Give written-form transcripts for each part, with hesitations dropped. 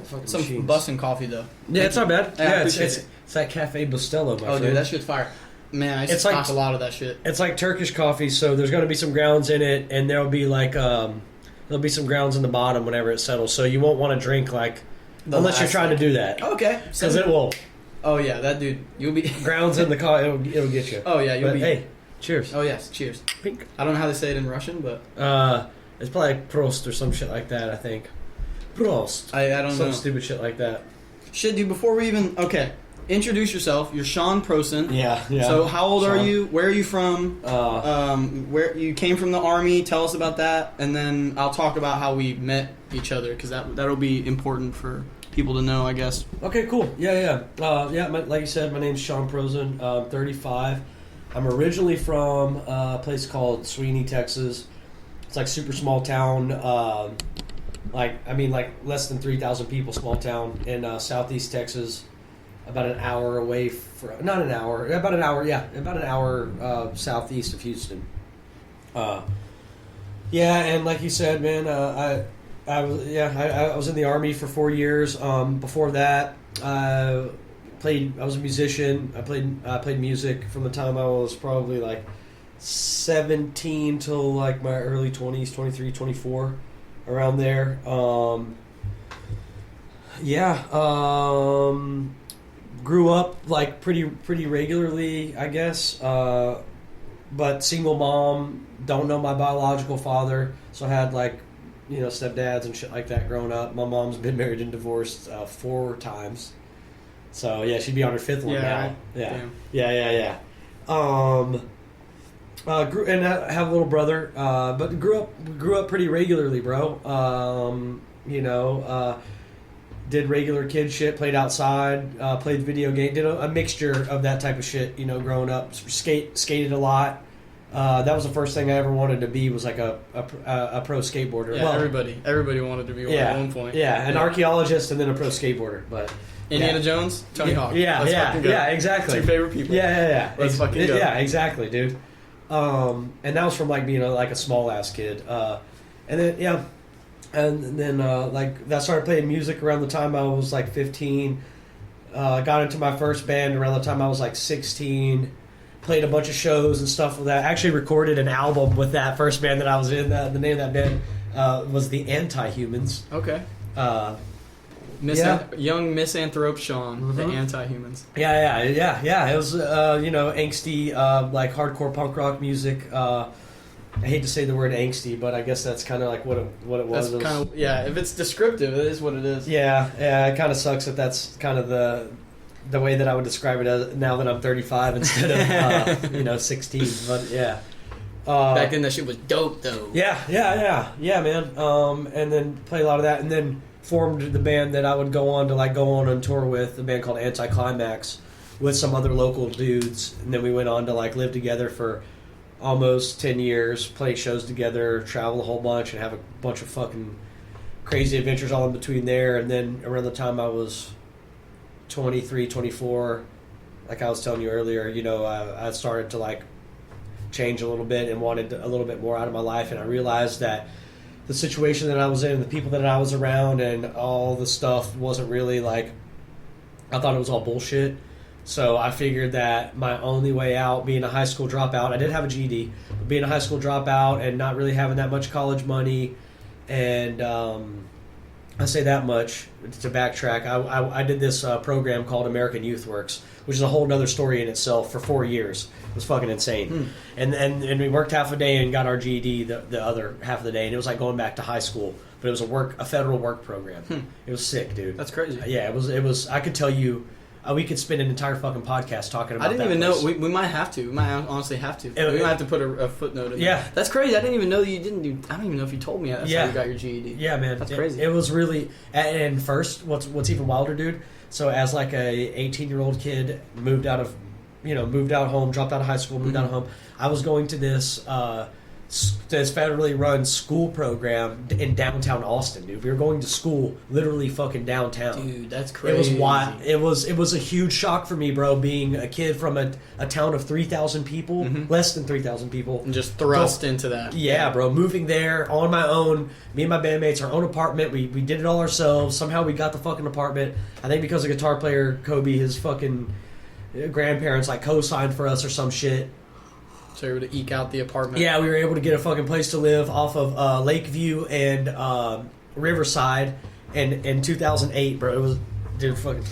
Some machines. bussin' coffee though. Yeah, it's not bad. Yeah, it's that Cafe Bustelo, my friend. Dude, that shit's fire. Man, I used to stock a lot of that shit. It's like Turkish coffee, so there's going to be some grounds in it, and there'll be like there'll be some grounds in the bottom whenever it settles. So you won't want to drink like unless you're trying to do that. Okay, because it will. Oh yeah, that dude, you'll be grounds in the car. It'll get you. Oh yeah, you'll be. Hey, cheers. Oh yes, cheers. Pink. I don't know how they say it in Russian, but it's probably like Prost or some shit like that. I think Prost. I don't know. Some stupid shit like that. Shit, dude. Before we even introduce yourself. You're Shawn Prosen. Yeah. So how old are you? Where are you from? Where you came from the Army? Tell us about that, and then I'll talk about how we met each other because that'll be important for people to know, I guess. Okay, cool. Yeah. Like you said, my name's Shawn Prosen. 35. I'm originally from a place called Sweeney, Texas. It's like super small town. Like less than 3,000 people, small town in southeast Texas. About an hour away from, about an hour southeast of Houston. And like you said, man, I was in the Army for 4 years. Before that, I was a musician. I played music from the time I was probably like 17 till like my early 20s, 23, 24, around there. Grew up like pretty regularly, I guess. But single mom, don't know my biological father, so I had like, stepdads and shit like that growing up. My mom's been married and divorced 4 times. So yeah, she'd be on her 5th one now. Damn. Yeah. And I have a little brother, but grew up pretty regularly, bro. Did regular kid shit, played outside, played video game, did a mixture of that type of shit, growing up. Skated a lot. That was the first thing I ever wanted to be, was like a pro skateboarder. Yeah, everybody wanted to be one at one point. Yeah, an archaeologist and then a pro skateboarder. But Indiana Jones, Tony Hawk. Yeah, exactly. 2 favorite people. Yeah. Let's fucking go. Yeah, exactly, dude. And that was from like being a small ass kid. And then I started playing music around the time I was like 15. Got into my first band around the time I was like 16. Played a bunch of shows and stuff with that. Actually recorded an album with that first band that I was in. The name of that band was the Anti-Humans. Okay. Young misanthrope Shawn, the Anti-Humans. Yeah. It was angsty, like hardcore punk rock music. I hate to say the word angsty, but I guess that's kind of like what it was. That's kind of, if it's descriptive, it is what it is. Yeah. It kind of sucks that that's kind of the way that I would describe it as now that I'm 35 instead of 16. But yeah. Back then, that shit was dope, though. Yeah, man. And then played a lot of that, and then formed the band that I would go on tour with, a band called Anti-Climax, with some other local dudes, and then we went on to live together for almost 10 years, play shows together, travel a whole bunch, and have a bunch of fucking crazy adventures all in between there. And then around the time I was 23, 24, like I was telling you earlier, I started to change a little bit and wanted a little bit more out of my life. And I realized that the situation that I was in, the people that I was around, and all the stuff wasn't really I thought it was all bullshit. So I figured that my only way out, being a high school dropout, I did have a GED, but being a high school dropout and not really having that much college money, and I say that much to backtrack, I did this program called American Youth Works, which is a whole other story in itself, for 4 years. It was fucking insane. And we worked half a day and got our GED the other half of the day, and it was like going back to high school, but it was a federal work program. It was sick, dude. That's crazy. Yeah, it was. I could tell you. We could spend an entire fucking podcast talking about that. I didn't even know. We might have to. We might honestly have to. We might have to put a footnote in there. That's crazy. I didn't even know that you didn't do... I don't even know if you told me that's how you got your GED. Yeah, man. That's crazy. It was really... And first, what's even wilder, dude, so as a 18-year-old kid, moved out home, dropped out of high school, moved out of home, I was going to this this federally run school program in downtown Austin, dude. We were going to school literally fucking downtown. Dude, that's crazy. It was wild. It was a huge shock for me, bro, being a kid from a town of 3,000 people, less than 3,000 people. And just thrust into that. Yeah, bro. Moving there on my own, me and my bandmates, our own apartment. We did it all ourselves. Somehow we got the fucking apartment. I think because the guitar player, Kobe, his fucking grandparents, like, co-signed for us or some shit. So you were able to eke out the apartment. Yeah, we were able to get a fucking place to live off of Lakeview and Riverside in 2008, bro. It was, dude, fucking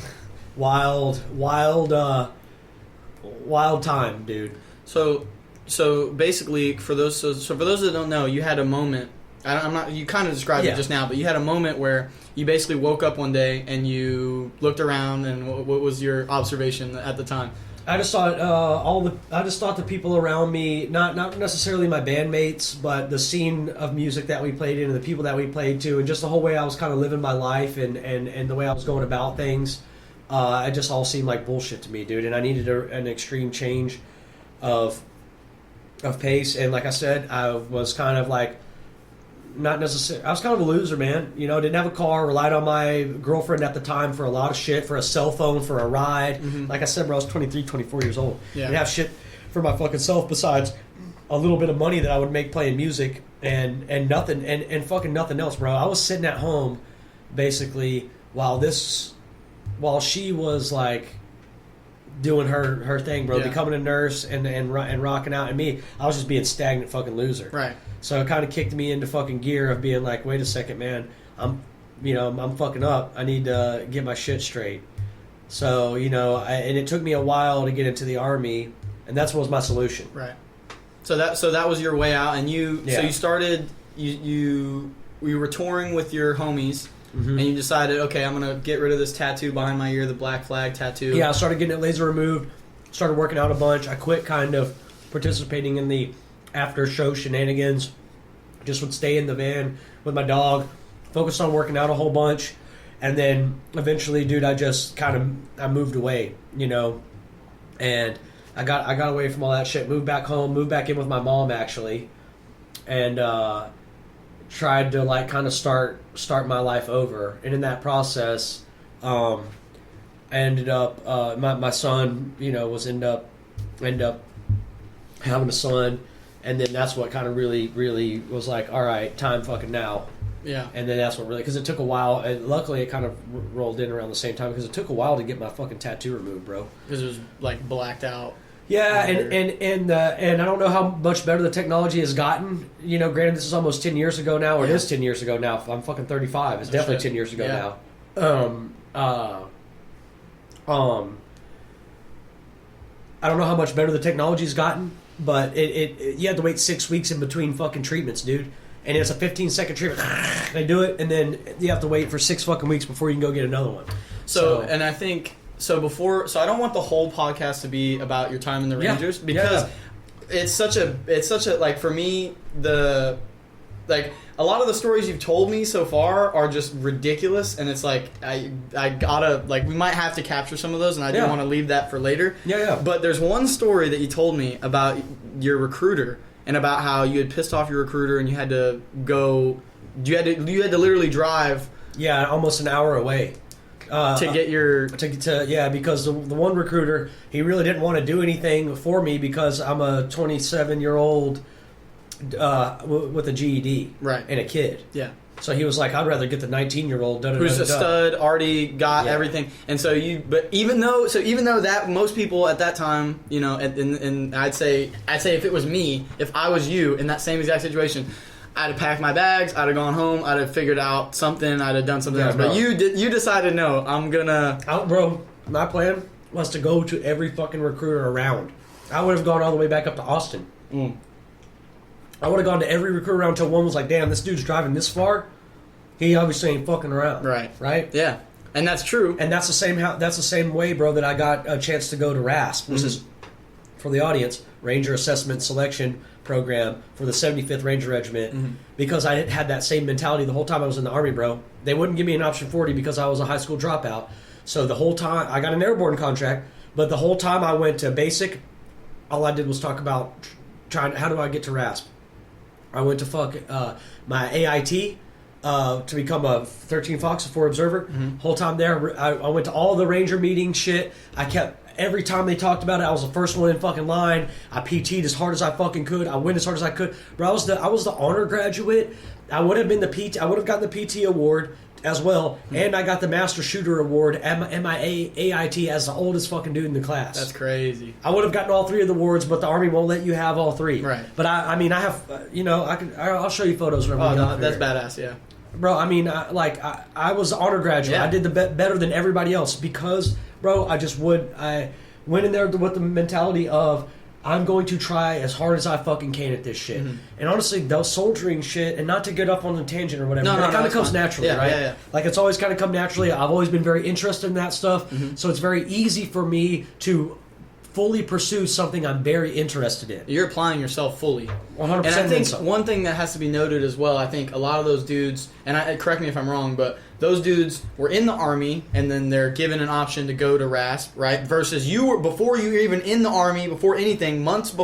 wild time, dude. So basically, for those that don't know, you had a moment. I'm not. You kind of described it just now, but you had a moment where you basically woke up one day and you looked around, and what was your observation at the time? I just thought the people around me, not necessarily my bandmates, but the scene of music that we played in and the people that we played to, and just the whole way I was kind of living my life and the way I was going about things, it just all seemed like bullshit to me, dude. And I needed an extreme change of pace. And like I said, I was kind of like, not necessarily, I was kind of a loser, man. You know, didn't have a car, relied on my girlfriend at the time for a lot of shit, for a cell phone, for a ride. Like I said, bro, I was 23, 24 years old. Yeah. Didn't have shit for my fucking self besides a little bit of money that I would make playing music and nothing, and fucking nothing else, bro. I was sitting at home, basically, while she was, like, doing her thing, bro, becoming a nurse and rocking out, and me, I was just being stagnant fucking loser. Right. So it kind of kicked me into fucking gear of being like, wait a second, man, I'm fucking up. I need to get my shit straight. So, and it took me a while to get into the Army, and that's what was my solution. Right. So that was your way out, and so you started, you were touring with your homies, and you decided, okay, I'm going to get rid of this tattoo behind my ear, the black flag tattoo. Yeah, I started getting it laser removed, started working out a bunch. I quit kind of participating in the after show shenanigans. Just would stay in the van with my dog, focused on working out a whole bunch, and then eventually, dude, I moved away, and I got away from all that shit, moved back home, moved back in with my mom actually, and tried to like kind of start my life over. And in that process, I ended up my son, was end up having a son. And then that's what kind of really, really was like, all right, time fucking now. Yeah. And then that's what really, because it took a while. And luckily, it kind of rolled in around the same time because it took a while to get my fucking tattoo removed, bro. Because it was like blacked out. Yeah, and I don't know how much better the technology has gotten. Granted, this is almost 10 years ago now, or it is 10 years ago now. I'm fucking 35. It's definitely 10 years ago now. I don't know how much better the technology's gotten. But you have to wait 6 weeks in between fucking treatments, dude. And it's a 15-second treatment. They do it, and then you have to wait for 6 fucking weeks before you can go get another one. And I think, so I don't want the whole podcast to be about your time in the Rangers, because it's such a, like, for me, a lot of the stories you've told me so far are just ridiculous, and it's like, I gotta, like, we might have to capture some of those, and I do want to leave that for later. Yeah. But there's one story that you told me about your recruiter, and about how you had pissed off your recruiter, and you had to go, you had to literally drive. Yeah, almost an hour away. To get your... because the one recruiter, he really didn't want to do anything for me because I'm a 27-year-old... with a GED, right, and a kid. Yeah. So he was like, I'd rather get the 19-year-old who's a stud, already got everything. And so but even though that most people at that time, and I'd say if it was me, if I was you in that same exact situation, I'd have packed my bags, I'd have gone home, I'd have figured out something, I'd have done something else. But you decided, no, I'm gonna... Bro, my plan was to go to every fucking recruiter around. I would have gone all the way back up to Austin. I would have gone to every recruiter around until one was like, damn, this dude's driving this far. He obviously ain't fucking around. Right? Yeah. And that's true. And that's the same way, bro, that I got a chance to go to RASP, which is, for the audience, Ranger Assessment Selection Program for the 75th Ranger Regiment, because I had that same mentality the whole time I was in the Army, bro. They wouldn't give me an option 40 because I was a high school dropout. So the whole time, I got an airborne contract, but the whole time I went to basic, all I did was talk about how do I get to RASP? I went to my AIT to become a 13 Fox, a 4 Observer. Mm-hmm. Whole time there, I went to all the Ranger meeting shit. I kept, every time they talked about it, I was the first one in fucking line. I PT'd as hard as I fucking could. I went as hard as I could. Bro, I was the honor graduate. I would have been I would have gotten the PT award as well, and I got the Master Shooter Award at my AIT as the oldest fucking dude in the class. That's crazy. I would have gotten all 3 of the awards, but the Army won't let you have all 3. Right. But I have, I'll show you photos whenever we get up that's here. badass, yeah. Bro, I was the honor graduate. Yeah. I did better than everybody else because, bro, I went in there with the mentality of, I'm going to try as hard as I fucking can at this shit. Mm-hmm. And honestly, those soldiering shit, and not to get up on a tangent or whatever, it kind of comes naturally, right? Yeah. Like, it's always kind of come naturally. I've always been very interested in that stuff, so it's very easy for me to fully pursue something I'm very interested in. You're applying yourself fully. 100%. And I think one thing that has to be noted as well, I think a lot of those dudes, and correct me if I'm wrong, but those dudes were in the Army, and then they're given an option to go to RASP, right? Versus you were, before you were even in the Army, before anything, months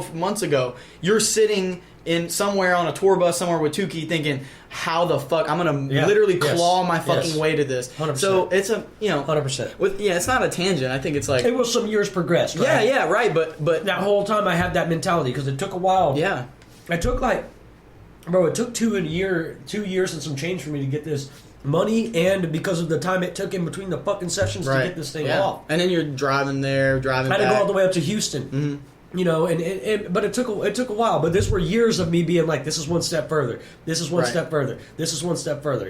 ago, you're sitting in somewhere on a tour bus somewhere with Tukey thinking, how the fuck, I'm going to literally claw my fucking way to this. 100%. So it's 100%. It's not a tangent. I think it's like... It was some years progressed, right? Yeah, right, but... That whole time I had that mentality, because it took a while. Yeah. It took it took 2 years and some change for me to get this money, and because of the time it took in between the fucking sessions to get this thing off. And then you're driving back. I had to go all the way up to Houston. Mm-hmm. But it took a while. But this were years of me being like, this is one step further. This is one step further. This is one step further.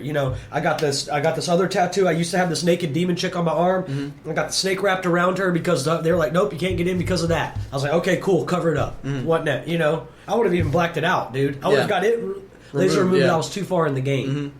I got this other tattoo. I used to have this naked demon chick on my arm. Mm-hmm. I got the snake wrapped around her because they were like, nope, you can't get in because of that. I was like, okay, cool, cover it up. Mm-hmm. What now? I would have even blacked it out, dude. I would have got it laser removed. I was too far in the game. Mm-hmm.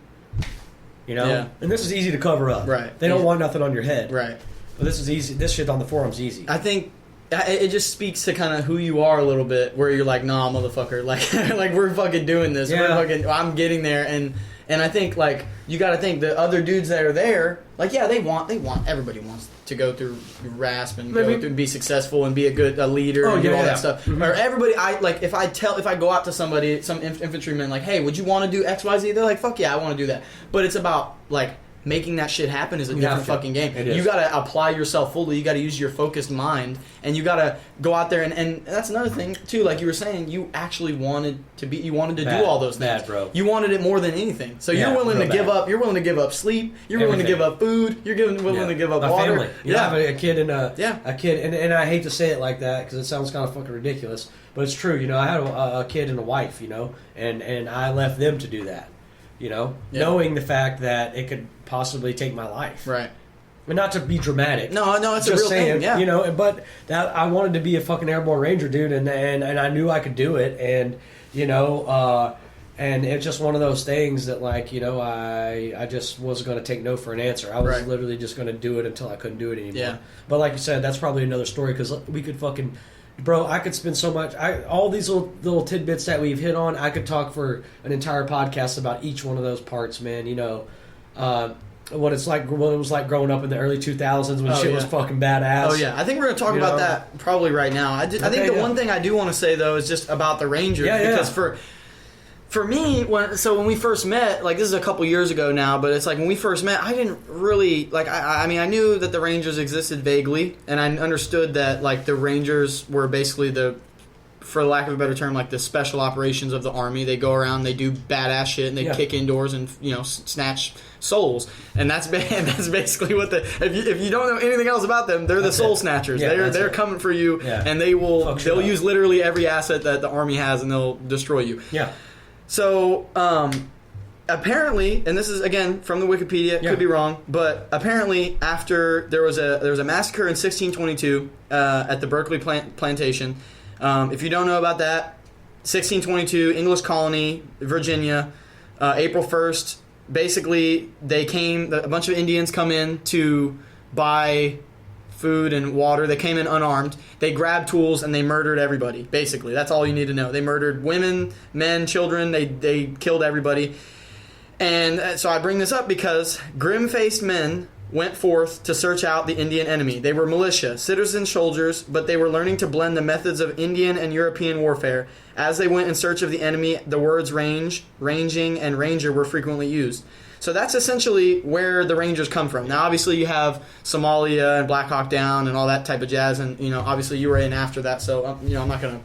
And this is easy to cover up. Right. They don't want nothing on your head. Right. But this is easy. This shit on the forum's easy. I think it just speaks to kind of who you are a little bit, where you're like, nah, motherfucker, like we're fucking doing this. Yeah. I'm getting there, and I think like you got to think the other dudes that are there, like everybody wants to go through RASP and go through and be successful and be a leader and do all that stuff. Mm-hmm. Or everybody, if I go out to somebody, some infantryman, like, hey, would you want to do XYZ? They're like, fuck yeah, I want to do that. But it's about like making that shit happen is a different fucking game. You got to apply yourself fully. You got to use your focused mind, and you got to go out there and that's another thing too. Like you were saying, you actually wanted to do all those things. Bad, bro. You wanted it more than anything. So you're willing to give up. You're willing to give up sleep. You're willing to give up food. You're willing to give up water. Family. I have a kid and a kid, and I hate to say it like that because it sounds kind of fucking ridiculous, but it's true. I had a kid and a wife. And I left them to do that. Knowing the fact that it could possibly take my life. Right. But not to be dramatic. No, it's just a real thing. Yeah. But that I wanted to be a fucking airborne ranger, dude, and I knew I could do it, and and it's just one of those things that I just wasn't going to take no for an answer. I was literally just going to do it until I couldn't do it anymore. Yeah. But like you said, that's probably another story because we could fucking. Bro, I could spend so much. All these little tidbits that we've hit on, I could talk for an entire podcast about each one of those parts, man. What it was like growing up in the early 2000s when shit was fucking badass. Oh yeah, I think we're gonna talk about that probably right now. I think the one thing I do want to say though is just about the Rangers because for me, when we first met, like this is a couple years ago now, but it's like when we first met, I didn't really like. I mean, I knew that the Rangers existed vaguely, and I understood that like the Rangers were basically for lack of a better term, like the special operations of the Army. They go around, they do badass shit, and they kick indoors and snatch souls. And that's basically what if you don't know anything else about them, they're the soul snatchers. They're coming for you, and they'll use literally every asset that the Army has, and they'll destroy you. Yeah. So, apparently, and this is again from the Wikipedia, could be wrong, but apparently after there was a massacre in 1622 at the Berkeley plantation. If you don't know about that, 1622 English colony, Virginia, April 1st. Basically, a bunch of Indians come in to buy food and water. They came in unarmed. They grabbed tools and they murdered everybody. Basically, that's all you need to know. They murdered women, men, children. They killed everybody. And so I bring this up because grim-faced men went forth to search out the Indian enemy. They were militia, citizen soldiers, but they were learning to blend the methods of Indian and European warfare. As they went in search of the enemy, the words range, ranging, and ranger were frequently used. So that's essentially where the Rangers come from. Now, obviously, you have Somalia and Black Hawk Down and all that type of jazz, and obviously you were in after that. So I'm not gonna.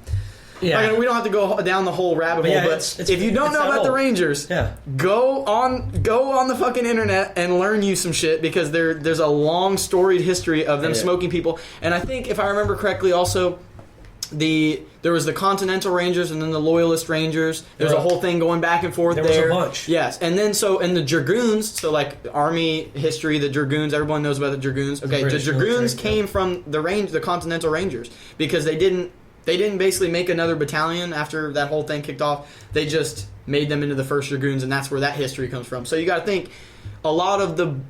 Yeah, we don't have to go down the whole rabbit hole. But it's if you don't know about the Rangers, go on the fucking internet and learn you some shit, because there's a long storied history of them smoking people. And I think, if I remember correctly, also there was the Continental Rangers and then the Loyalist Rangers. There's a whole thing going back and forth there. There was a bunch. Yes. And then and the Dragoons, so like Army history, the Dragoons, everyone knows about the Dragoons. Okay, the Dragoons came from the Continental Rangers, because they didn't basically make another battalion after that whole thing kicked off. They just made them into the 1st Dragoons, and that's where that history comes from. So you got to think, a lot of the,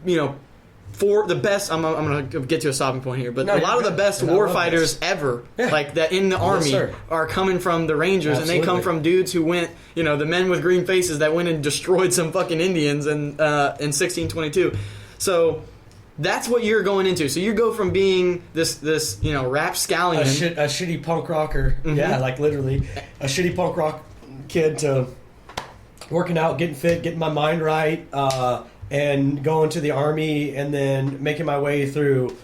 for the best, I'm going to get to a stopping point here, but a lot of the best warfighters ever, like that in the Army, are coming from the Rangers. Absolutely. And they come from dudes who went, the men with green faces that went and destroyed some fucking Indians in 1622. So that's what you're going into. So you go from being this rapscallion, a shitty punk rocker, like literally a shitty punk rock kid, to working out, getting fit, getting my mind right, and going to the Army, and then making my way through.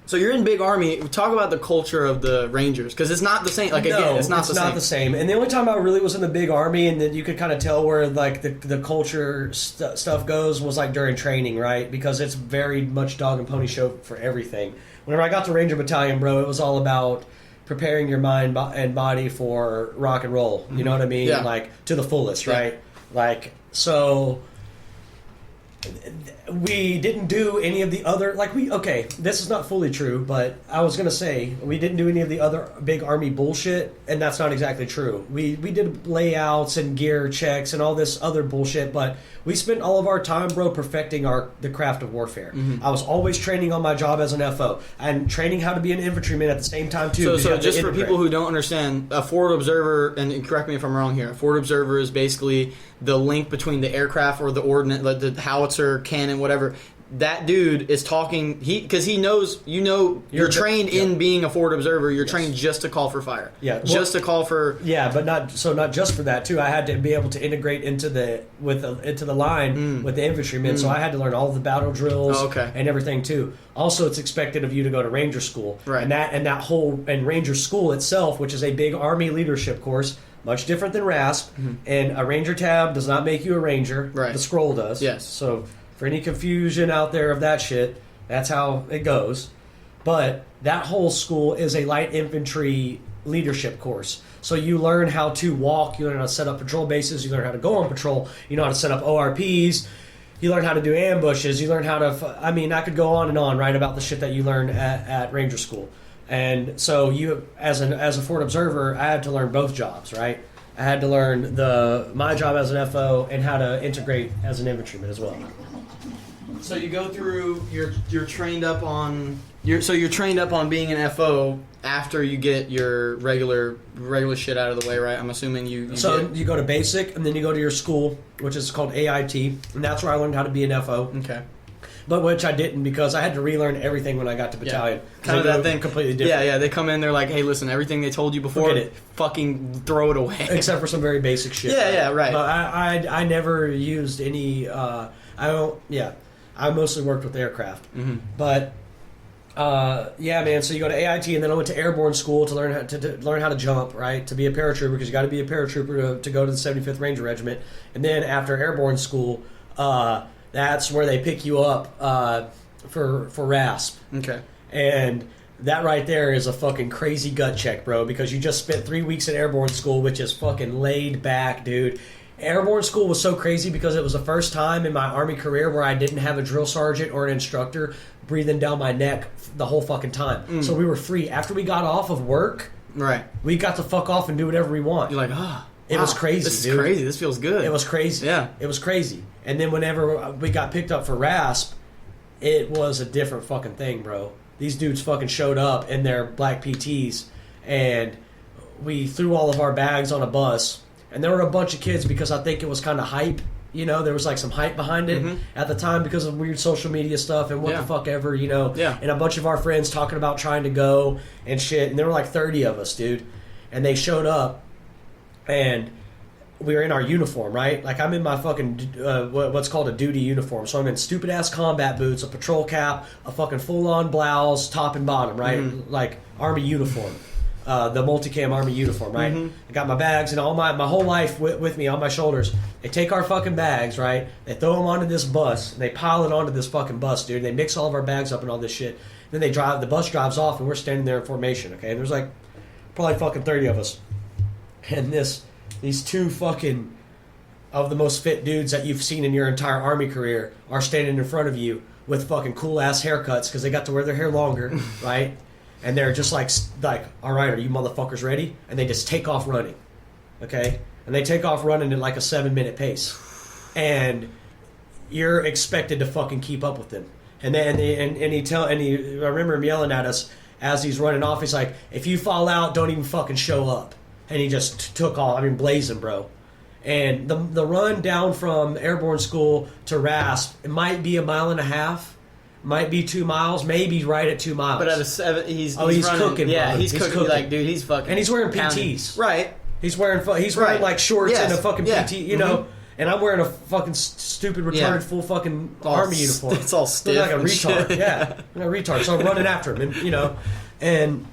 So you're in big Army. Talk about the culture of the Rangers, because it's not the same. Like, again, it's not the same. And the only time I really was in the big Army, and that you could kind of tell where like the culture stuff goes, was like during training, right? Because it's very much dog and pony show for everything. Whenever I got to Ranger Battalion, bro, it was all about preparing your mind and body for rock and roll. You know what I mean? Yeah. Like, to the fullest, right? Like, so we didn't do any of the other, this is not fully true, but I was going to say, we didn't do any of the other big Army bullshit, and that's not exactly true. We did layouts and gear checks and all this other bullshit, but we spent all of our time, bro, perfecting the craft of warfare. Mm-hmm. I was always training on my job as an FO, and training how to be an infantryman at the same time, too. So just for people who don't understand, a forward observer, and correct me if I'm wrong here, a forward observer is basically the link between the aircraft or the ordnance, the howitzer, cannon, whatever. That dude is talking, because he knows, you're trained in being a forward observer. You're trained just to call for fire. Yeah. Just to call for... Yeah, but not just for that, too. I had to be able to integrate into the line with the infantrymen, so I had to learn all the battle drills and everything, too. Also, it's expected of you to go to Ranger School. Right. And Ranger School itself, which is a big Army leadership course, much different than RASP, and a Ranger tab does not make you a Ranger. Right. The scroll does. Yes. So, for any confusion out there of that shit, that's how it goes. But that whole school is a light infantry leadership course. So you learn how to walk, you learn how to set up patrol bases, you learn how to go on patrol, you know how to set up ORPs, you learn how to do ambushes, you learn how to... I could go on and on, right, about the shit that you learn at Ranger School. And so you, as a forward observer, I had to learn both jobs, right? I had to learn my job as an FO and how to integrate as an infantryman as well. So you go through, you're trained up on you're trained up on being an FO after you get your regular shit out of the way, right? I'm assuming you go to basic, and then you go to your school, which is called AIT, and that's where I learned how to be an FO. Okay. But which I didn't, because I had to relearn everything when I got to battalion. Yeah. Kind of that thing. Completely different. Yeah. They come in, they're like, hey, listen, everything they told you before, fucking throw it away. Except for some very basic shit. Yeah, right. But I never used any, I mostly worked with aircraft. Mm-hmm. But, man, so you go to AIT, and then I went to airborne school to learn how to jump, right? To be a paratrooper, because you got to be a paratrooper to go to the 75th Ranger Regiment. And then after airborne school, that's where they pick you up for RASP. Okay. And that right there is a fucking crazy gut check, bro, because you just spent 3 weeks at airborne school, which is fucking laid back, dude. Airborne school was so crazy because it was the first time in my Army career where I didn't have a drill sergeant or an instructor breathing down my neck the whole fucking time. So we were free. After we got off of work, right, we got to fuck off and do whatever we want. You're like, it was crazy, This dude. is crazy. This feels good. It was crazy. Yeah. It was crazy. And then whenever we got picked up for RASP, it was a different fucking thing, bro. These dudes fucking showed up in their black PTs, and we threw all of our bags on a bus. And there were a bunch of kids, because I think it was kind of hype You know, there was like some hype behind it at the time because of weird social media stuff and what the fuck ever, you know. Yeah. And a bunch of our friends talking about trying to go and shit. And there were like 30 of us, dude. And they showed up and we were in our uniform, right? Like I'm in my fucking what's called a duty uniform. So I'm in stupid ass combat boots, a patrol cap, a fucking full on blouse, top and bottom, right? Like Army uniform, the multicam Army uniform, right? I got my bags and all my whole life with me on my shoulders. They take our fucking bags, right? They throw them onto this bus. And they pile it onto this fucking bus, dude. They mix all of our bags up and all this shit. Then they drive. The bus drives off and we're standing there in formation. Okay, and there's like probably fucking 30 of us, and these two fucking of the most fit dudes that you've seen in your entire Army career are standing in front of you with fucking cool ass haircuts because they got to wear their hair longer, right? And they're just like, all right, are you motherfuckers ready? And they just take off running, okay? And they take off running at like a 7-minute pace, and you're expected to fucking keep up with them. And then I remember him yelling at us as he's running off. He's like, if you fall out, don't even fucking show up. And he just took off. I mean, blazing, bro. And the run down from Airborne School to RASP, it might be 1.5 miles, might be 2 miles, maybe right at 2 miles. But at a 7, he's running, cooking. Yeah, bro. he's cooking. Like, dude, he's fucking. And he's wearing pounding. PTs. Right. He's wearing like shorts and a fucking PT, you know. And I'm wearing a fucking stupid, retarded, full fucking Army uniform. It's all stiff. Look like a retard. Yeah, like a retard. So I'm running after him, and you know, and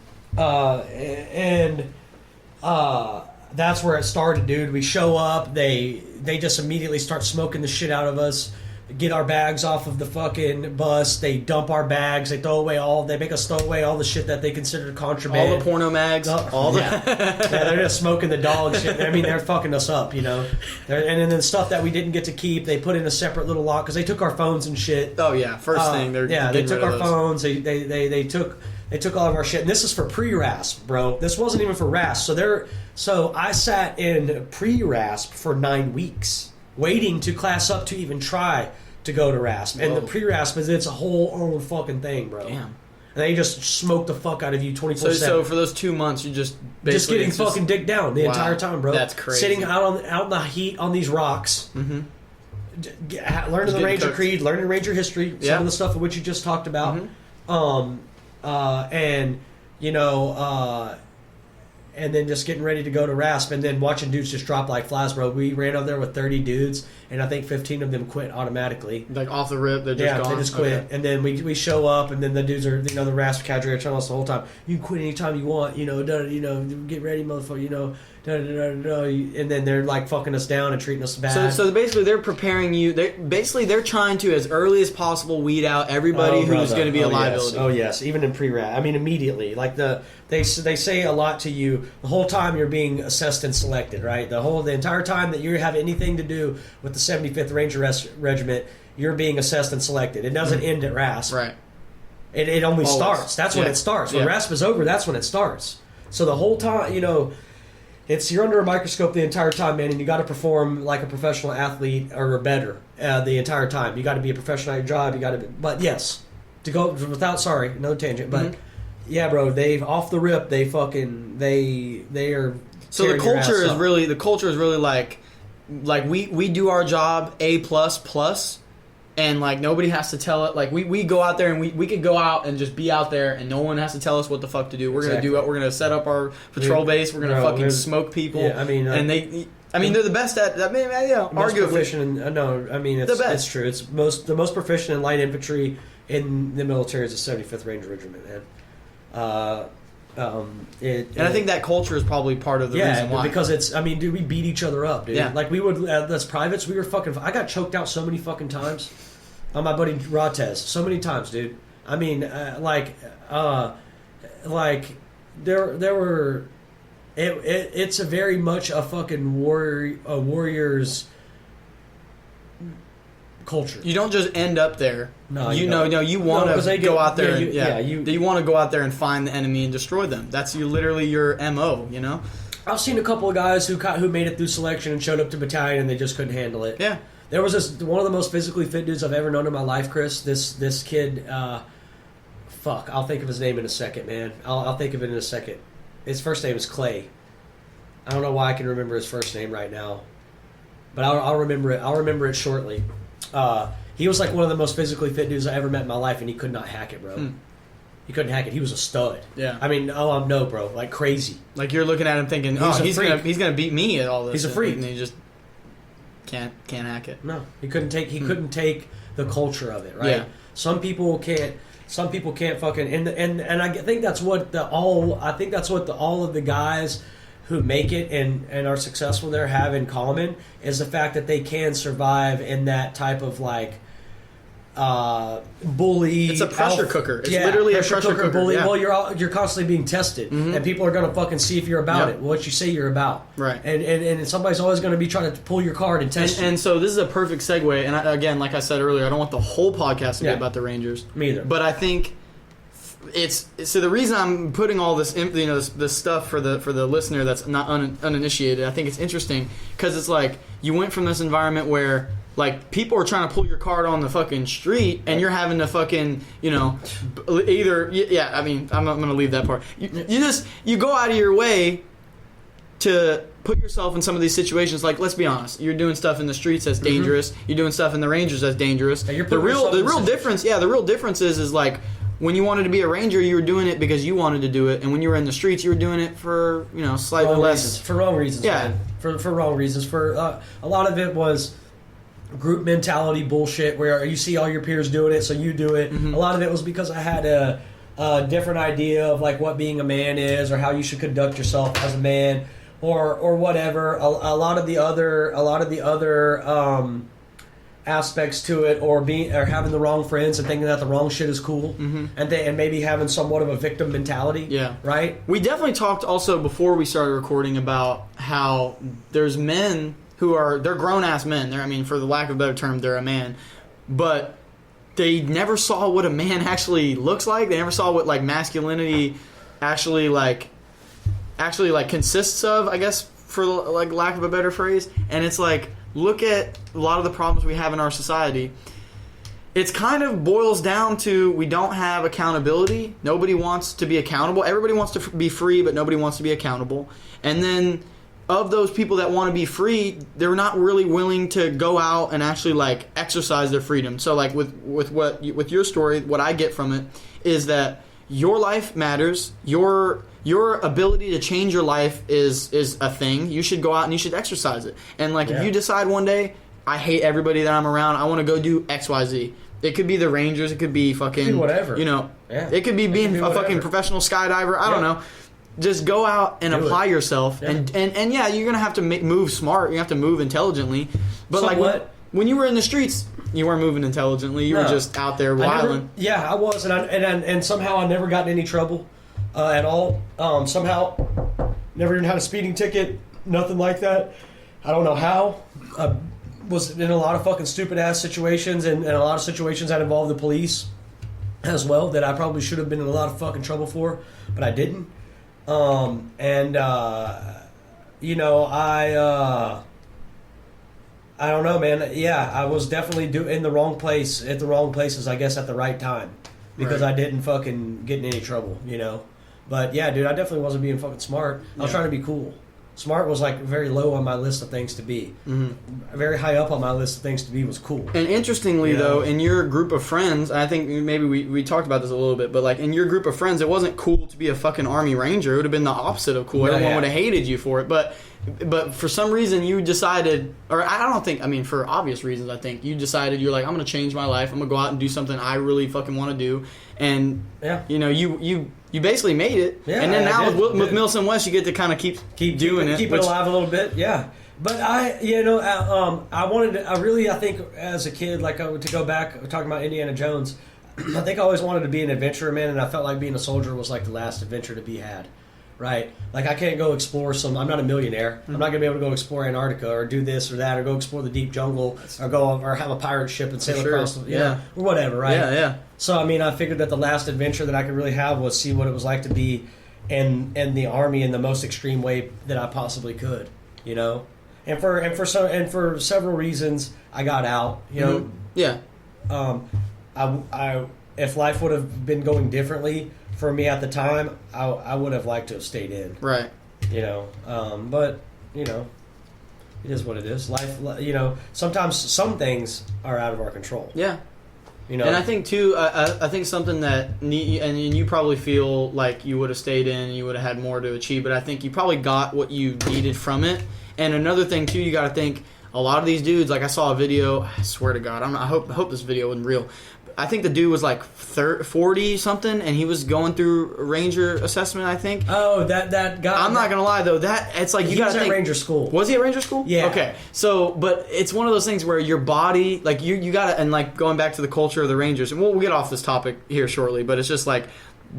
that's where it started, dude. We show up. They just immediately start smoking the shit out of us. Get our bags off of the fucking bus. They dump our bags. They make us throw away all the shit that they considered contraband. All the porno mags. They're just smoking the dog shit. I mean, they're fucking us up, you know. And then the stuff that we didn't get to keep, they put in a separate little lock because they took our phones and shit. Oh yeah, first thing they took our phones. They took all of our shit. And this is for pre-RASP, bro. This wasn't even for RASP. So I sat in pre-RASP for 9 weeks, waiting to class up to even try to go to RASP. And the pre-RASP it's a whole own fucking thing, bro. Damn. And they just smoke the fuck out of you 24/7. So for those 2 months, you just getting fucking dicked down the entire time, bro. That's crazy. Sitting out in the heat on these rocks, learning the Ranger Creed, learning Ranger history, some of the stuff of which you just talked about, and you know. And then just getting ready to go to RASP, and then watching dudes just drop like flies, bro. We ran over there with 30 dudes, and I think 15 of them quit automatically. Like off the rip, they're just gone? They just quit. Okay. And then we show up, and then the dudes are, you know, the RASP cadre are telling us the whole time, you can quit anytime you want, you know, get ready, motherfucker, you know, and then they're like fucking us down and treating us bad. So basically they're preparing you, they're trying to, as early as possible, weed out everybody who's going to be a liability. Yes. Oh yes, even in pre-RASP. I mean, immediately. Like they say a lot to you the whole time you're being assessed and selected, right? The entire time that you have anything to do with the 75th Ranger Regiment, you're being assessed and selected. It doesn't end at RASP. Right. It only starts. That's when it starts. When RASP is over, that's when it starts. So the whole time, you know, you're under a microscope the entire time, man, and you got to perform like a professional athlete or better the entire time. You got to be a professional at your job. You got to, but yes, to go without. Sorry, no tangent, but yeah, bro, they off the rip, they are. So the culture is really like we do our job A++. And, like, nobody has to tell it. Like, we go out there and we could go out and just be out there and no one has to tell us what the fuck to do. We're going to do it. We're going to set up our patrol base. We're going to fucking smoke people. Yeah, I mean... and they're the best at... I mean, arguably... No, I mean, it's true. It's the most proficient in light infantry in the military is the 75th Ranger Regiment, man. And I think that culture is probably part of the reason why. Because it's... I mean, dude, we beat each other up, dude. Yeah. Like, we would... as privates, we were fucking... I got choked out so many fucking times on my buddy Rotez. So many times, dude. I mean, there were... It's a very much a fucking warrior's culture. You don't just end up there. No, you want to go out there. You want to go out there and find the enemy and destroy them. That's literally your MO. You know. I've seen a couple of guys who made it through selection and showed up to battalion and they just couldn't handle it. Yeah. There was one of the most physically fit dudes I've ever known in my life, Chris. This kid. I'll think of his name in a second, man. I'll think of it in a second. His first name is Clay. I don't know why I can remember his first name right now. but I'll remember it. I'll remember it shortly. He was like one of the most physically fit dudes I ever met in my life, and he could not hack it, bro. He couldn't hack it. He was a stud. Yeah. I mean, no, bro, like crazy. Like you're looking at him thinking, he's gonna beat me at all this. He's a freak, and he just can't hack it. No, he couldn't take. He couldn't take the culture of it. Right. Yeah. Some people can't fucking and I think that's what all of the guys who make it and are successful there have in common is the fact that they can survive in that type of like bully. It's a pressure cooker. It's literally a pressure cooker. Bully. Yeah. Well, you're constantly being tested, and people are gonna fucking see if you're about it, what you say you're about, right? And somebody's always gonna be trying to pull your card and test you. And so this is a perfect segue. And again, like I said earlier, I don't want the whole podcast to be about the Rangers. Me either. But I think so. The reason I'm putting all this, this stuff for the listener that's not uninitiated, I think it's interesting because it's like you went from this environment where. Like, people are trying to pull your card on the fucking street, and you're having to fucking, either... Yeah, I mean, I'm not going to leave that part. You go out of your way to put yourself in some of these situations. Like, let's be honest. You're doing stuff in the streets that's dangerous. You're doing stuff in the Rangers that's dangerous. Yeah, the real difference is like, when you wanted to be a Ranger, you were doing it because you wanted to do it. And when you were in the streets, you were doing it for, slightly less... Reasons. For wrong reasons, man. For wrong reasons. For a lot of it was... group mentality bullshit where you see all your peers doing it, so you do it. A lot of it was because I had a different idea of like what being a man is or how you should conduct yourself as a man or whatever. A lot of the other aspects to it or having the wrong friends and thinking that the wrong shit is cool and maybe having somewhat of a victim mentality. Yeah. Right? We definitely talked also before we started recording about how there's men they're grown-ass men. For the lack of a better term, they're a man. But they never saw what a man actually looks like. They never saw what, like, masculinity actually consists of, I guess, for, like, lack of a better phrase. And it's like, look at a lot of the problems we have in our society. It's kind of boils down to we don't have accountability. Nobody wants to be accountable. Everybody wants to be free, but nobody wants to be accountable. And then... of those people that want to be free, they're not really willing to go out and actually like exercise their freedom. So like with your story, what I get from it is that your life matters. Your ability to change your life is a thing. You should go out and you should exercise it. And like if you decide one day, I hate everybody that I'm around, I want to go do XYZ. It could be the Rangers. It could be fucking whatever. It could be being a fucking professional skydiver. I don't know. Just go out and apply yourself, and you're gonna have to move smart. You have to move intelligently, but like when you were in the streets, you weren't moving intelligently. You were just out there wilding. I was, and somehow I never got in any trouble at all. Somehow, never even had a speeding ticket, nothing like that. I don't know how. I was in a lot of fucking stupid ass situations, and a lot of situations that involved the police as well that I probably should have been in a lot of fucking trouble for, but I didn't. I don't know, man. Yeah, I was definitely in the wrong place at the wrong places, I guess, at the right time because I didn't fucking get in any trouble, But yeah, dude, I definitely wasn't being fucking smart. I was trying to be cool. Smart was like very low on my list of things to be. Very high up on my list of things to be was cool. And interestingly, though, in your group of friends, I think maybe we talked about this a little bit, but like in your group of friends, it wasn't cool to be a fucking Army Ranger. It would have been the opposite of cool. Everyone would have hated you for it. But for some reason, you decided, or I don't think, for obvious reasons, I think you decided you're like, I'm going to change my life. I'm going to go out and do something I really fucking want to do. And you basically made it, and then now with MilsimWest, you get to kind of keep doing it, keep it alive a little bit, But I think as a kid, like to go back talking about Indiana Jones, I think I always wanted to be an adventurer, man, and I felt like being a soldier was like the last adventure to be had. Right, like I can't go explore I'm not a millionaire. I'm not gonna be able to go explore Antarctica or do this or that or go explore the deep jungle or have a pirate ship and sail across, or whatever. Right. Yeah. So I figured that the last adventure that I could really have was see what it was like to be in the Army in the most extreme way that I possibly could. And for several reasons I got out. I if life would have been going differently. For me at the time, I would have liked to have stayed in. Right. But It is what it is. Life, sometimes some things are out of our control. Yeah. And I think too, I think something that and you probably feel like you would have stayed in, and you would have had more to achieve, but I think you probably got what you needed from it. And another thing too, you got to think a lot of these dudes. Like I saw a video. I swear to God, I hope this video wasn't real. I think the dude was like 40 something, and he was going through a Ranger assessment. I think. Oh, that guy. I'm not gonna lie though. It's like you got to think. He was at Ranger school. Was he at Ranger school? Yeah. Okay. So, but it's one of those things where your body, like you got to, and like going back to the culture of the Rangers, and we'll get off this topic here shortly. But it's just like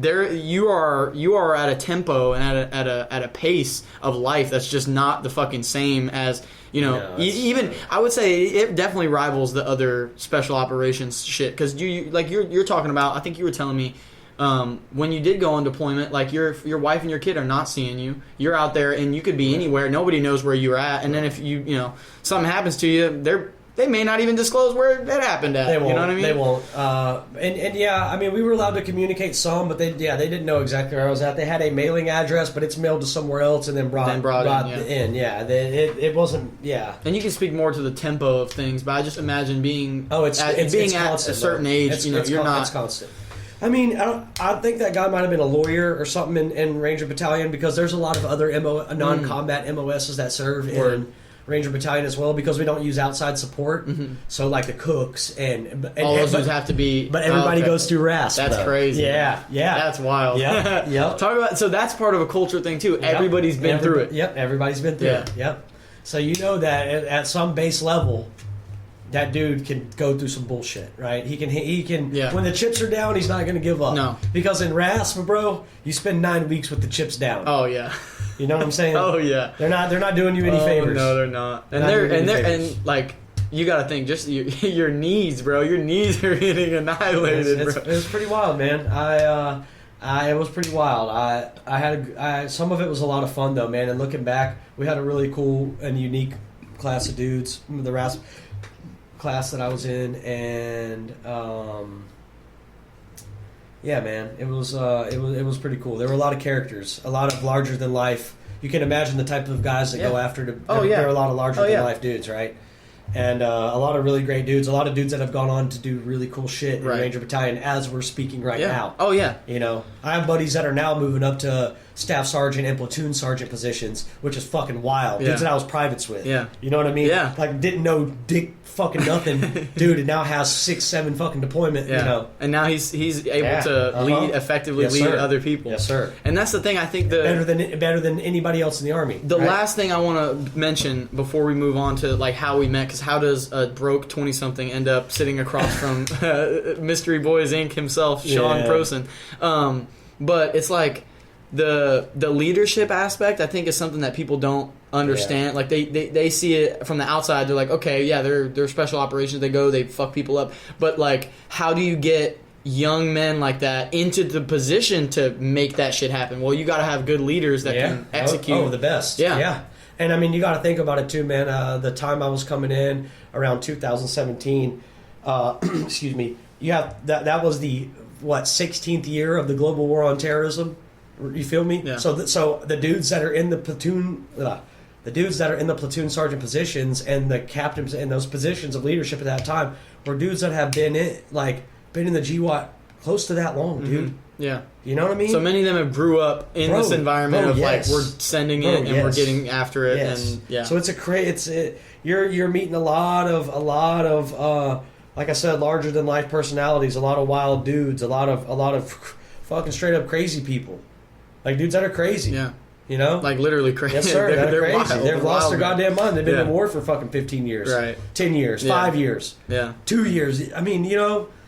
you are at a tempo and at a pace of life that's just not the fucking same as. Even I would say it definitely rivals the other special operations shit because you're talking about. I think you were telling me when you did go on deployment, like your wife and your kid are not seeing you. You're out there and you could be anywhere. Nobody knows where you're at. And then if something happens to you, they may not even disclose where it happened at. They won't. You know what I mean? They won't. And yeah, I mean, we were allowed to communicate some, but they didn't know exactly where I was at. They had a mailing address, but it's mailed to somewhere else and then brought in. Yeah, it wasn't. Yeah. And you can speak more to the tempo of things, but I just imagine being it's at constant, a certain age. You're not. It's constant. I mean, I think that guy might have been a lawyer or something in Ranger Battalion because there's a lot of other non-combat MOSs that serve in Ranger Battalion as well because we don't use outside support. Mm-hmm. So like the cooks and all those dudes have to be. But everybody goes through RASP. That's though. crazy. Yeah, that's wild. Yeah, yep. Talk about that's part of a culture thing too. Yep. Everybody's been through it. Yep, everybody's been through it. Yep. So you know that at some base level, that dude can go through some bullshit, right? He can. Yeah. When the chips are down, he's not going to give up. No, because in RASP, bro, you spend 9 weeks with the chips down. Oh yeah. You know what I'm saying? Oh yeah. They're not doing you any favors. No, they're not. And like you got to think just your knees, bro. Your knees are getting annihilated. It's pretty wild, man. It was pretty wild. I had some of it was a lot of fun though, man. And looking back, we had a really cool and unique class of dudes. The RASP class that I was in, and yeah, man, it was pretty cool. There were a lot of characters, a lot of larger than life. You can imagine the type of guys that go after. There are a lot of larger than life dudes, right? And a lot of really great dudes. A lot of dudes that have gone on to do really cool shit in Ranger Battalion as we're speaking right now. Oh yeah. I have buddies that are now moving up to staff sergeant and platoon sergeant positions, which is fucking wild. Dudes that I was privates with. Yeah. You know what I mean? Yeah. Like didn't know dick fucking nothing, dude, and now has 6-7 fucking deployment. Yeah. And now he's able to lead effectively, lead other people. Yes, sir. And that's the thing. I think better than anybody else in the Army. The last thing I want to mention before we move on to like how we met, because how does a broke 20-something end up sitting across from Mysteryboizinc himself, Shawn Prosen? But it's like the leadership aspect. I think is something that people don't understand. Like they see it from the outside. They're like, okay, yeah, they're special operations. They go, they fuck people up. But like, how do you get young men like that into the position to make that shit happen? Well, you got to have good leaders that can execute. The best. Yeah. And I mean, you got to think about it too, man. The time I was coming in around 2017, excuse me, you have that was the 16th year of the global war on terrorism. You feel me? Yeah. So the dudes that are in the platoon, sergeant positions and the captains in those positions of leadership at that time were dudes that have been in the GWAT close to that long, dude. Mm-hmm. Yeah. You know what I mean? So many of them have grew up in this environment of like we're sending it and we're getting after it and So you're meeting a lot of like I said, larger than life personalities, a lot of wild dudes, a lot of fucking straight up crazy people. Like dudes that are crazy. Yeah. You know? Like literally crazy. Yes, sir. They're crazy. Wild. They've lost their goddamn mind. They've been in war for fucking 15 years. Right. 10 years. 5 years. Yeah. 2 years. I mean,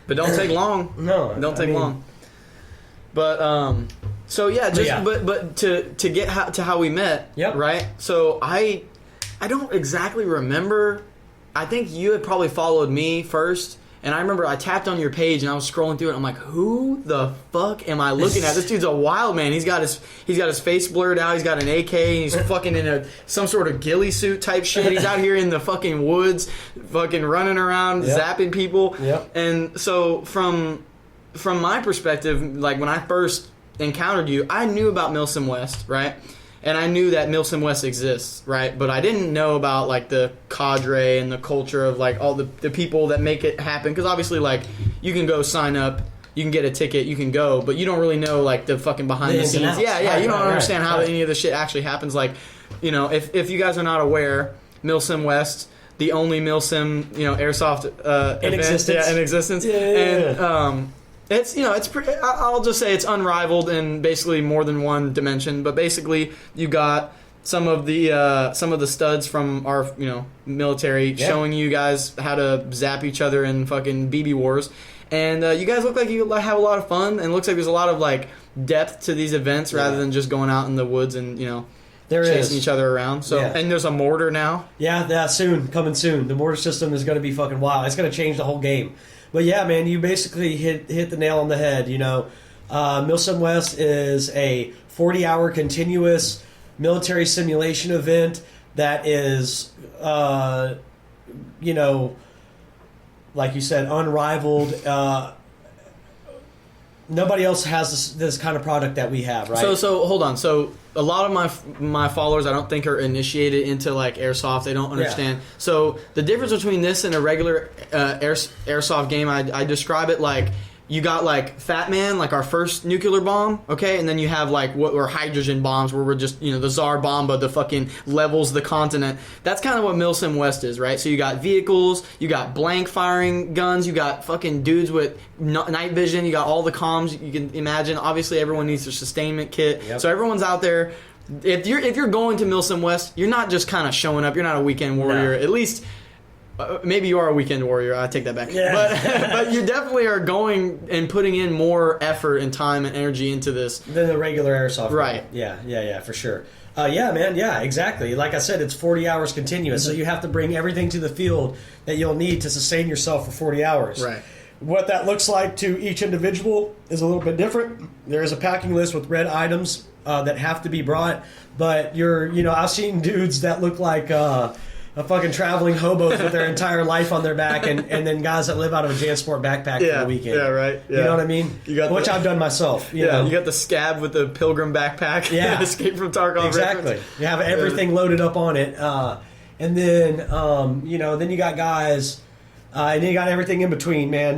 But don't take long. No. Don't take long. But so yeah, but to get to how we met, right? So I don't exactly remember. I think you had probably followed me first, and I remember I tapped on your page and I was scrolling through it. I'm like, who the fuck am I looking at? This dude's a wild man. He's got his face blurred out. He's got an AK. And he's fucking in some sort of ghillie suit type shit. He's out here in the fucking woods, fucking running around, zapping people. Yep. And so from my perspective, like when I first encountered you, I knew about MilsimWest, right? and I knew that MilsimWest exists, right? But I didn't know about like the cadre and the culture of like all the people that make it happen. Because obviously, like you can go sign up, you can get a ticket, you can go, but you don't really know like the fucking behind the scenes. Yeah, you don't understand how any of the shit actually happens. Like, you know, if you guys are not aware, MilsimWest, the only Milsim, airsoft in event, existence. in existence, and it's it's pretty. I'll just say it's unrivaled in basically more than one dimension. But basically, you got some of the studs from our military showing you guys how to zap each other in fucking BB wars, and you guys look like you have a lot of fun, and it looks like there's a lot of like depth to these events rather than just going out in the woods and chasing each other around. So and there's a mortar now. Yeah, coming soon. The mortar system is going to be fucking wild. It's going to change the whole game. But yeah, man, you basically hit the nail on the head. MilsimWest is a 40-hour continuous military simulation event that is, like you said, unrivaled. Nobody else has this kind of product that we have, right? So hold on. So a lot of my followers, I don't think, are initiated into like airsoft. They don't understand. Yeah. So the difference between this and a regular airsoft game, I describe it like you got like Fat Man, like our first nuclear bomb, okay, and then you have like what were hydrogen bombs, where we're just the Tsar Bomba, the fucking levels the continent. That's kind of what MilsimWest is, right? So you got vehicles, you got blank firing guns, you got fucking dudes with night vision, you got all the comms you can imagine. Obviously, everyone needs their sustainment kit, so everyone's out there. If you're going to MilsimWest, you're not just kind of showing up. You're not a weekend warrior, at least. Maybe you are a weekend warrior. I take that back. Yeah. But you definitely are going and putting in more effort and time and energy into this than the regular airsoft. Right. Game. Yeah, for sure. Yeah, man. Yeah, exactly. Like I said, it's 40 hours continuous, so you have to bring everything to the field that you'll need to sustain yourself for 40 hours. Right. What that looks like to each individual is a little bit different. There is a packing list with red items that have to be brought, but I've seen dudes that look like a fucking traveling hobos with their entire life on their back, and then guys that live out of a JanSport backpack for the weekend. Yeah, right. Yeah. You know what I mean? Which I've done myself. You know? You got the scab with the pilgrim backpack. Yeah. Escape from Tarkov. Exactly. Reference. You have everything loaded up on it. And then, then you got guys, and then you got everything in between, man.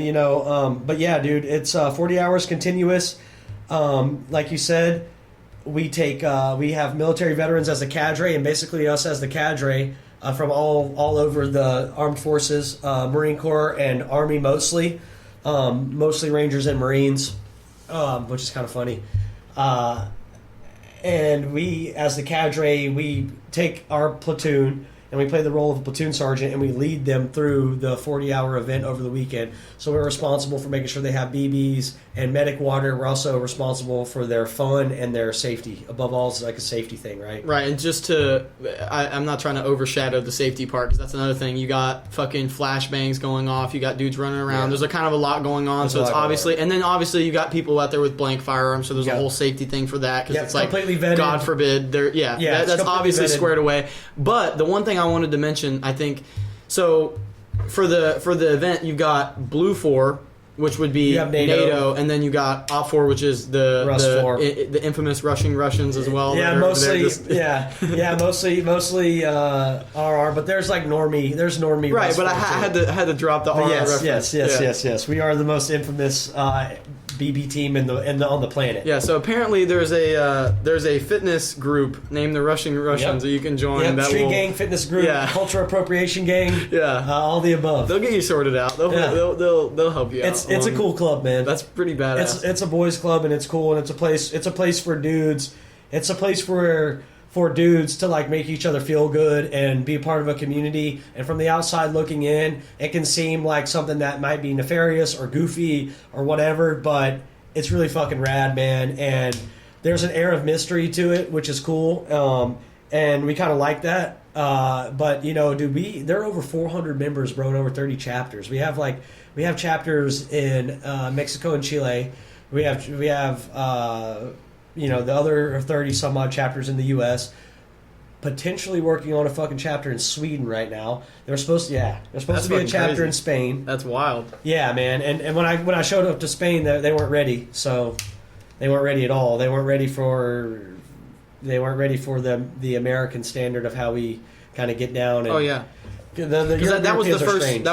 But yeah, dude, it's 40 hours continuous. Like you said, we have military veterans as the cadre, and basically us as the cadre. From all over the armed forces, Marine Corps and Army mostly Rangers and Marines, which is kind of funny. And we, as the cadre, we take our platoon and we play the role of a platoon sergeant, and we lead them through the 40-hour event over the weekend. So we're responsible for making sure they have BBs and medic water. We're also responsible for their fun and their safety. Above all, it's like a safety thing, right? Right, and I'm not trying to overshadow the safety part, because that's another thing. You got fucking flashbangs going off. You got dudes running around. There's a kind of a lot going on. So it's obviously, and then obviously you got people out there with blank firearms. So there's a whole safety thing for that, because it's like completely vetted. God forbid, that's obviously vetted. Squared away. But the one thing I wanted to mention, I think, so for the event, you got Blue 4, which would be NATO, and then you got Op 4, which is the infamous rushing Russians as well. Yeah, mostly RR, but there's like normie. Right, but I had to drop the RR reference. Yes. We are the most infamous BB team on the planet. Yeah, so apparently there's a fitness group named the Rushing Russians that you can join. Yep, street gang, fitness group, culture appropriation gang. Yeah, all the above. They'll get you sorted out. They'll help you out. It's a cool club, man. That's pretty badass. It's a boys' club, and it's cool, and it's a place for dudes. It's a place for dudes to like make each other feel good and be a part of a community. And from the outside looking in, it can seem like something that might be nefarious or goofy or whatever, but it's really fucking rad, man. And there's an air of mystery to it, which is cool. And we kind of like that. But dude, there are over 400 members, bro, and over 30 chapters. We have chapters in Mexico and Chile. We have the other 30 some odd chapters in the U.S. Potentially working on a fucking chapter in Sweden right now. They're supposed to be a chapter in Spain. That's wild. Yeah, man. And when I showed up to Spain, they weren't ready. So they weren't ready at all. They weren't ready for ready for the American standard of how we kind of get down. And Oh yeah. That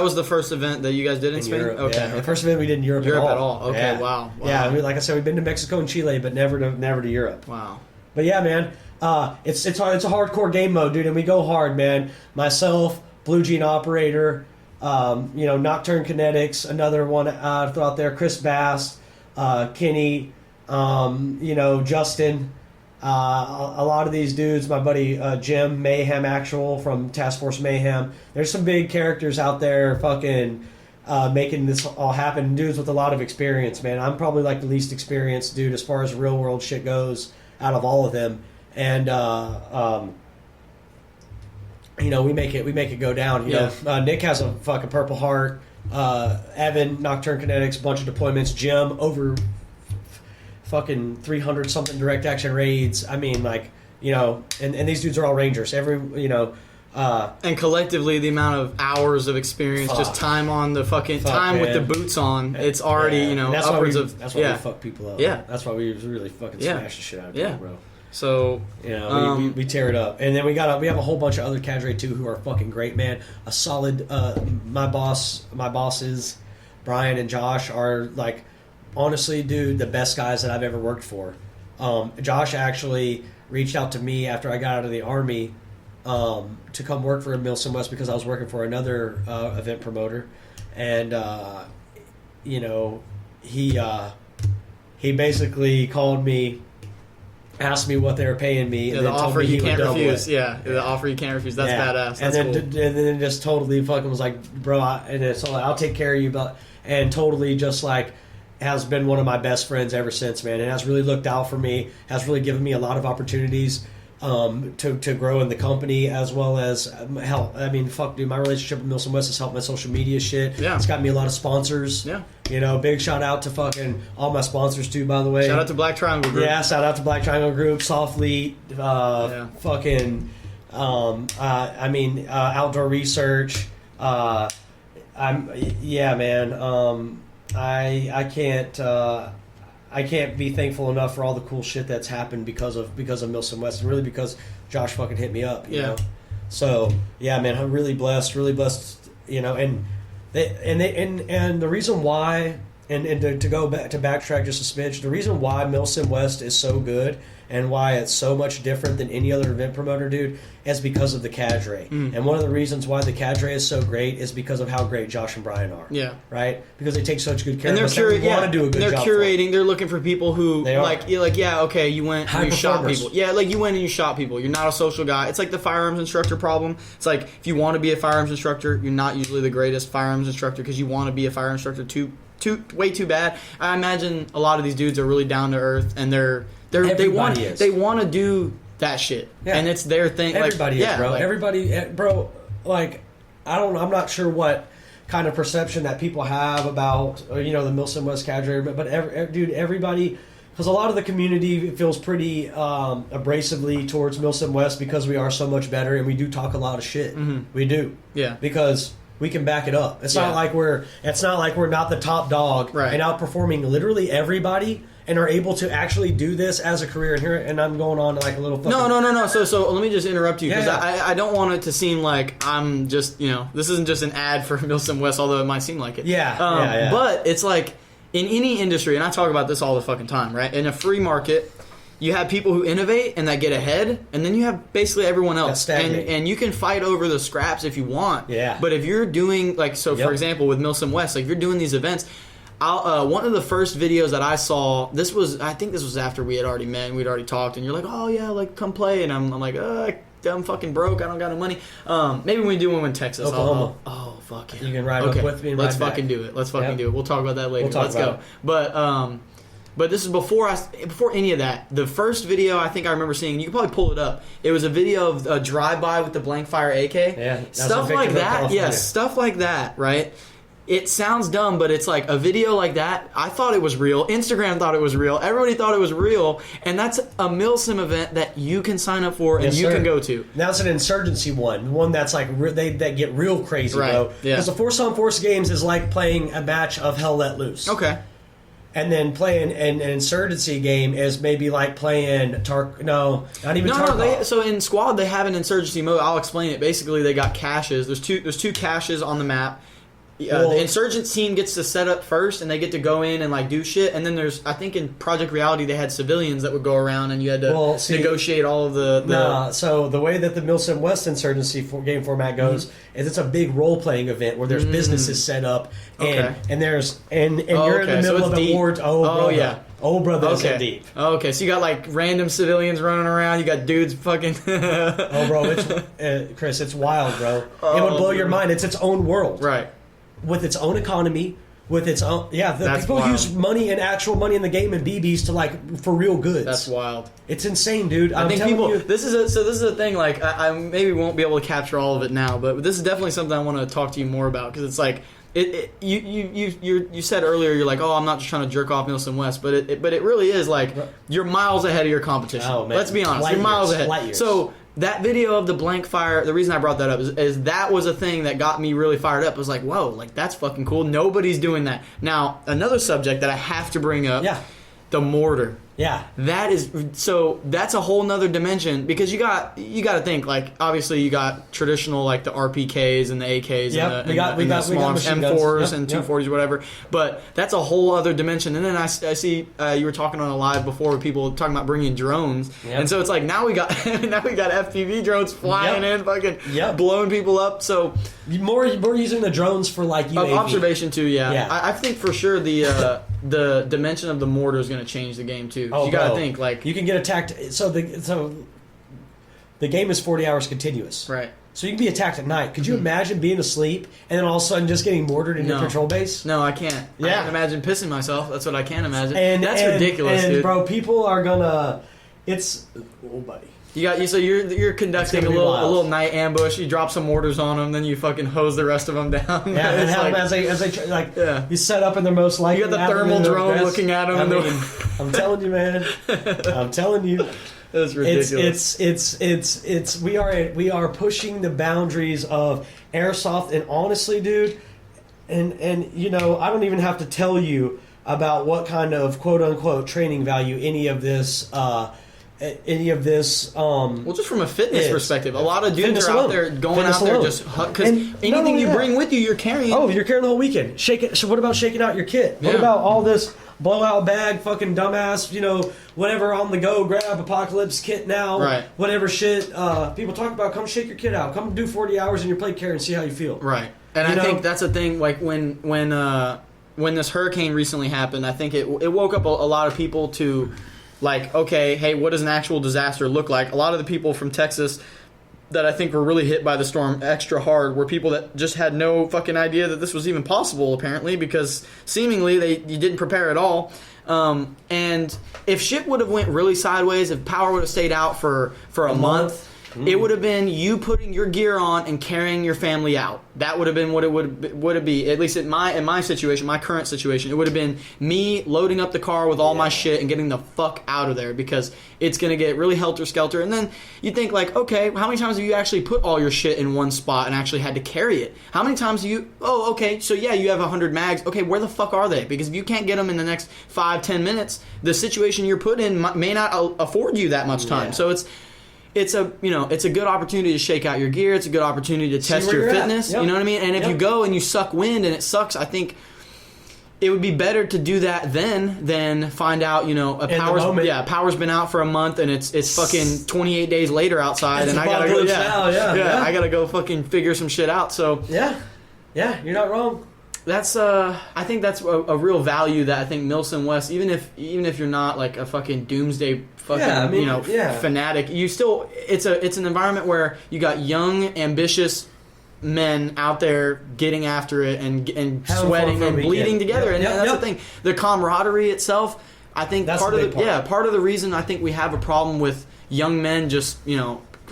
was the first event that you guys did in Spain. Europe, okay, yeah. The first event we did in Europe at all. Okay, yeah. wow. Yeah, I mean, like I said, we've been to Mexico and Chile, but never to Europe. Wow. But yeah, man, it's a hardcore game mode, dude, and we go hard, man. Myself, Blue Gene Operator, Nocturne Kinetics, another one throw out there, Chris Bass, Kenny, Justin. A lot of these dudes, my buddy Jim Mayhem Actual from Task Force Mayhem. There's some big characters out there fucking making this all happen. Dudes with a lot of experience, man. I'm probably like the least experienced dude as far as real world shit goes out of all of them. And we make it go down. You know, Nick has a fucking Purple Heart. Evan, Nocturne Kinetics, a bunch of deployments. Jim over fucking 300 something direct action raids. I mean, like, and these dudes are all Rangers. And collectively, the amount of hours of experience, just time on the time, man, with the boots on, it's already, upwards of. That's why we fuck people up. Yeah. That's why we really fucking smash the shit out of people, bro. So, we tear it up. And then we have a whole bunch of other cadre too who are fucking great, man. A solid, my bosses, Brian and Josh are like, honestly, dude, the best guys that I've ever worked for. Josh actually reached out to me after I got out of the Army to come work for MilsimWest because I was working for another event promoter. And, he basically called me, asked me what they were paying me, and the then offer told me you can't refuse. Yeah, the offer you can't refuse. That's badass. That's and cool. And then just totally fucking was like, bro, I'll take care of you, and totally just like has been one of my best friends ever since, man, and has really looked out for me, has really given me a lot of opportunities to grow in the company, as well as help. I mean, fuck, dude, my relationship with MilsimWest has helped my social media shit. Yeah. It's got me a lot of sponsors. Yeah. Big shout out to fucking all my sponsors too, by the way. Shout out to Black Triangle Group. Yeah, shout out to Black Triangle Group, Softfleet, fucking, Outdoor Research. I can't be thankful enough for all the cool shit that's happened because of MilsimWest, and really because Josh fucking hit me up, you know. So yeah, man, I'm really blessed, and the reason why, and to go back to backtrack just a smidge, the reason why MilsimWest is so good and why it's so much different than any other event promoter, dude, is because of the cadre. And one of the reasons why the cadre is so great is because of how great Josh and Brian are. Yeah. Right? Because they take such good care of us. And they want to do a good job. They're curating. They're looking for people who, you went and you shot people. Yeah, like you went and you shot people. You're not a social guy. It's like the firearms instructor problem. It's like if you want to be a firearms instructor, you're not usually the greatest firearms instructor because you want to be a firearms instructor way too bad. I imagine a lot of these dudes are really down to earth, and they want to do that shit, and it's their thing. Everybody is, bro. Everybody, bro. Like, I'm not sure what kind of perception that people have about the MilsimWest cadre, but everybody, because a lot of the community feels pretty abrasively towards MilsimWest because we are so much better, and we do talk a lot of shit. We do, because we can back it up. It's not like we're not the top dog and outperforming literally everybody, and are able to actually do this as a career. And I'm going on like a little fucking... No. So let me just interrupt you, because I don't want it to seem like I'm just, this isn't just an ad for MilsimWest, although it might seem like it. But it's like, in any industry, and I talk about this all the fucking time, right? In a free market, you have people who innovate and that get ahead, and then you have basically everyone else. And you can fight over the scraps if you want. Yeah. But if you're doing, like, for example, with MilsimWest, like, if you're doing these events... one of the first videos that I saw, I think this was after we had already met and we'd already talked, and you're like, oh yeah, like come play, and I'm like, I'm fucking broke, I don't got no money. Maybe when we do one in Texas, Oklahoma. Oh fuck yeah, you can ride up with me. And let's fucking do it. Let's fucking do it. We'll talk about that later. Let's go. But this is before any of that. The first video I think I remember seeing, you can probably pull it up. It was a video of a drive-by with the blank fire AK. Yeah, stuff like that. Yes, stuff like that. Right. It sounds dumb, but it's like a video like that. I thought it was real. Instagram thought it was real. Everybody thought it was real. And that's a Milsim event that you can sign up for and you can go to. That's an insurgency one that's like that get real crazy, bro. Yeah. Because the Force on Force games is like playing a match of Hell Let Loose. Okay. And then playing an insurgency game is maybe like playing not even Tarkov. So in squad they have an insurgency mode. I'll explain it. Basically, they got caches. There's two caches on the map. The insurgent team gets to set up first, and they get to go in and like do shit. And then I think in Project Reality they had civilians that would go around, and you had to negotiate all of the. So the way that the MilsimWest insurgency game format goes is it's a big role playing event where there's businesses set up, and you're in the middle of the war. Oh, brother, it's deep. Okay, so you got like random civilians running around. You got dudes fucking. Oh, bro, it's Chris, it's wild, bro. It would blow your mind. It's its own world, right? With its own economy, with its own people wild. use money and actual money in the game and BBs to like for real goods. That's wild. It's insane, dude. I think people. This is a thing. Like I maybe won't be able to capture all of it now, but this is definitely something I want to talk to you more about because it's like you said earlier you're like, oh, I'm not just trying to jerk off MilsimWest, but it really is like you're miles ahead of your competition. Oh, man. Let's be honest, you're miles ahead. So. That video of the blank fire, the reason I brought that up is that was a thing that got me really fired up. It was like, whoa, like that's fucking cool. Nobody's doing that. Now, another subject that I have to bring up, the mortar. Yeah. That's a whole nother dimension because you got to think like obviously you got traditional like the RPKs and the AKs and the small M4s and 240s whatever, but that's a whole other dimension. And then I see you were talking on a live before with people talking about bringing drones, and so it's like now we got FPV drones flying in fucking blowing people up. So more using the drones for like UAV. Observation too. Yeah. I think for sure the dimension of the mortar is going to change the game too. Oh, you got to think like you can get attacked. So the game is 40 hours continuous. Right. So you can be attacked at night. Could you imagine being asleep and then all of a sudden just getting mortared in your control base? No, I can't. Yeah. I can't imagine pissing myself. That's what I can't imagine. That's ridiculous, dude. Bro, people are gonna. It's buddy. So you're conducting a little night ambush. You drop some mortars on them, then you fucking hose the rest of them down. Yeah, and as they you set up in their most likely. You got the thermal drone looking at them. I'm telling you, man. I'm telling you. That's ridiculous. It's we are pushing the boundaries of airsoft, and honestly, dude, and you know I don't even have to tell you about what kind of quote unquote training value any of this. Well, just from a fitness perspective, a lot of dudes are out there going out there just because anything you bring with you, you're carrying. Oh, you're carrying the whole weekend. Shake it. So what about shaking out your kit? What about all this blowout bag, fucking dumbass, whatever on the go, grab apocalypse kit now, right? Whatever shit people talk about. Come shake your kit out. Come do 40 hours in your plate carry and see how you feel. Right. And I think that's a thing. Like when this hurricane recently happened, I think it woke up a lot of people to. Like, okay, hey, what does an actual disaster look like? A lot of the people from Texas that I think were really hit by the storm extra hard were people that just had no fucking idea that this was even possible, apparently, because seemingly you didn't prepare at all. And if shit would have went really sideways, if power would have stayed out for a month, it would have been you putting your gear on and carrying your family out. That would have been what it would be. At least in my situation, my current situation, it would have been me loading up the car with all my shit and getting the fuck out of there because it's gonna get really helter skelter. And then you think like, okay, how many times have you actually put all your shit in one spot and actually had to carry it? How many times do you? Oh, okay, so yeah, you have 100 mags. Okay, where the fuck are they? Because if you can't get them in the next 5-10 minutes, the situation you're put in may not afford you that much time. So it's a good opportunity to shake out your gear. It's a good opportunity to test your fitness. Yep. You know what I mean? And if you go and you suck wind and it sucks, I think it would be better to do that then than find out, power's been out for a month and it's fucking 28 days later outside and I gotta go. I gotta go fucking figure some shit out. So yeah, you're not wrong. That's I think that's a real value that I think MilsimWest, even if you're not like a fucking doomsday fanatic, you still it's an environment where you got young, ambitious men out there getting after it and sweating and bleeding together, and that's the thing. The camaraderie itself, I think that's part of the reason I think we have a problem with young men just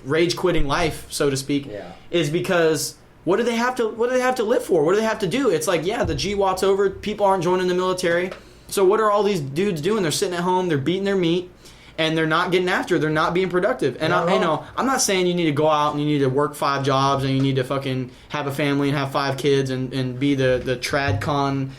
rage quitting life, so to speak, is because. What do they have to live for? What do they have to do? It's like, the GWAT's over. People aren't joining the military. So what are all these dudes doing? They're sitting at home. They're beating their meat, and they're not getting after it. They're not being productive. And I'm not saying you need to go out and you need to work 5 jobs and you need to fucking have a family and have 5 kids and be the TradCon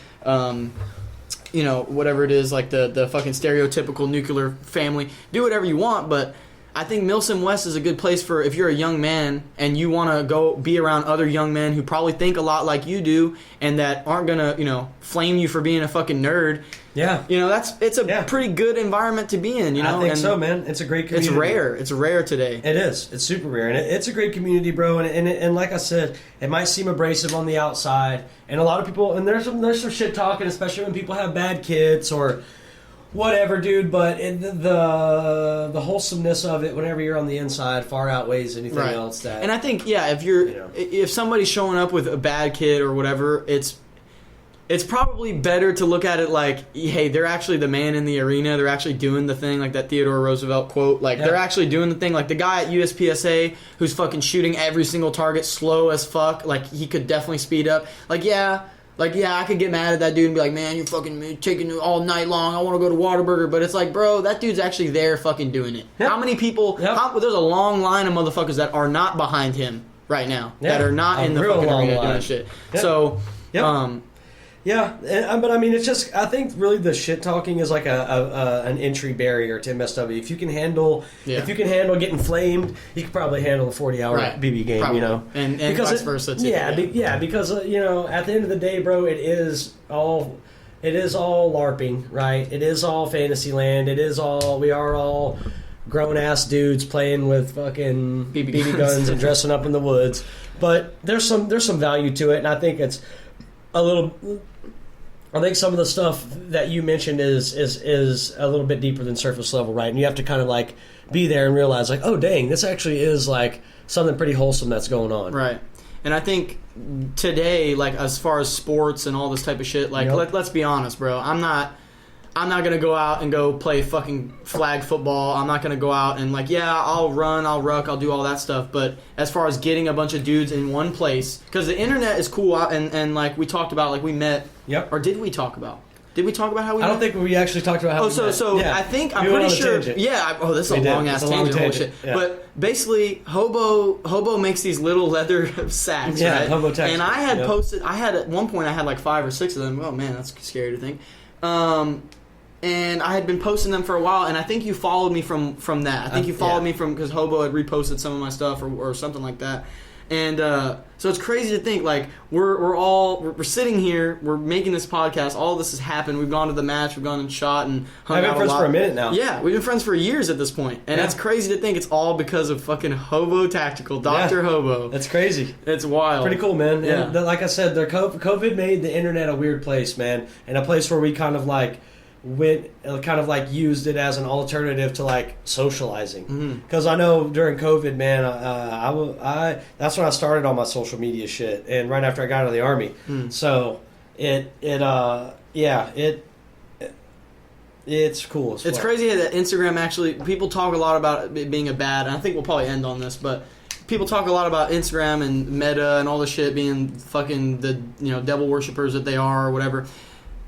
you know, whatever it is, like the fucking stereotypical nuclear family. Do whatever you want, but I think MilsimWest is a good place for if you're a young man and you want to go be around other young men who probably think a lot like you do and that aren't going to, you know, flame you for being a fucking nerd. Yeah. You know, it's a pretty good environment to be in, you know. I think and so, man. It's a great community. It's rare. It's rare today. It is. It's super rare. And it's a great community, bro. And like I said, it might seem abrasive on the outside. And a lot of people, and there's some shit talking, especially when people have bad kids or whatever, dude, but the wholesomeness of it, whenever you're on the inside, far outweighs anything else. That, and I think, if somebody's showing up with a bad kid or whatever, it's probably better to look at it like, hey, they're actually the man in the arena. They're actually doing the thing, like that Theodore Roosevelt quote. Like, they're actually doing the thing. Like, the guy at USPSA who's fucking shooting every single target slow as fuck. Like, he could definitely speed up. Like, yeah, I could get mad at that dude and be like, man, you're fucking taking it all night long. I want to go to Whataburger. But it's like, bro, that dude's actually there fucking doing it. Yep. How many people... Yep. There's a long line of motherfuckers that are not behind him right now. That are not in the fucking arena doing shit. Yep. So, yeah, but I mean, it's just, I think really the shit talking is like an entry barrier to MSW. If you can handle getting flamed, you can probably handle a 40-hour BB game, probably. You know, and because vice versa too. Because you know, at the end of the day, bro, it is all LARPing, right? It is all Fantasyland. We are all grown ass dudes playing with fucking BB guns and dressing up in the woods. But there's some value to it, and I think it's a little. I think some of the stuff that you mentioned is a little bit deeper than surface level, right? And you have to kind of like be there and realize like, oh dang, this actually is like something pretty wholesome that's going on. Right. And I think today, like as far as sports and all this type of shit, like let's be honest, bro. I'm not gonna go out and go play fucking flag football. I'm not gonna go out and like, I'll run, I'll ruck, I'll do all that stuff. But as far as getting a bunch of dudes in one place, because the internet is cool, and like we talked about, like we met. Yep. Or did we talk about? Did we talk about how we met? I don't think we actually talked about how we met. So I think I'm pretty sure. Yeah. This is a long ass tangent. Holy shit. Yeah. But basically, Hobo makes these little leather sacks. Yeah, right? hobotactical. And I had posted. At one point I had like 5 or 6 of them. Oh man, that's scary to think. And I had been posting them for a while, and I think you followed me from that. I think you followed me from because Hobo had reposted some of my stuff or something like that. And so it's crazy to think like we're sitting here, we're making this podcast. All this has happened. We've gone to the match, we've gone and shot and hung out a lot. I've been friends for a minute now. Yeah, we've been friends for years at this point, and it's crazy to think it's all because of fucking Hobotactical, Dr. Hobo. That's crazy. It's wild. Pretty cool, man. Yeah. And like I said, COVID made the internet a weird place, man, and a place where we kind of like used it as an alternative to like socializing. Because I know during COVID, man, I that's when I started on my social media shit, and right after I got out of the army. So it's cool. It's crazy that Instagram actually, people talk a lot about it being a bad, and I think we'll probably end on this, but people talk a lot about Instagram and Meta and all the shit being fucking the devil worshippers that they are or whatever.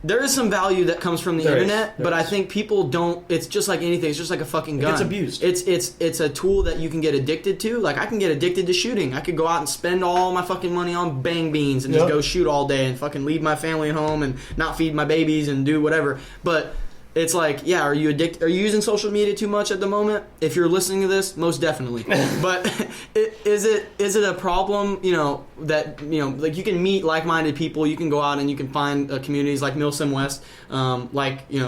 There is some value that comes from the internet, but I think people don't. It's just like anything. It's just like a fucking gun. It's abused. It's a tool that you can get addicted to. Like I can get addicted to shooting. I could go out and spend all my fucking money on bang beans and just go shoot all day and fucking leave my family at home and not feed my babies and do whatever. But it's like, are you addicted? Are you using social media too much at the moment? If you're listening to this, most definitely. But is it a problem? That like you can meet like-minded people. You can go out and you can find communities like MilsimWest,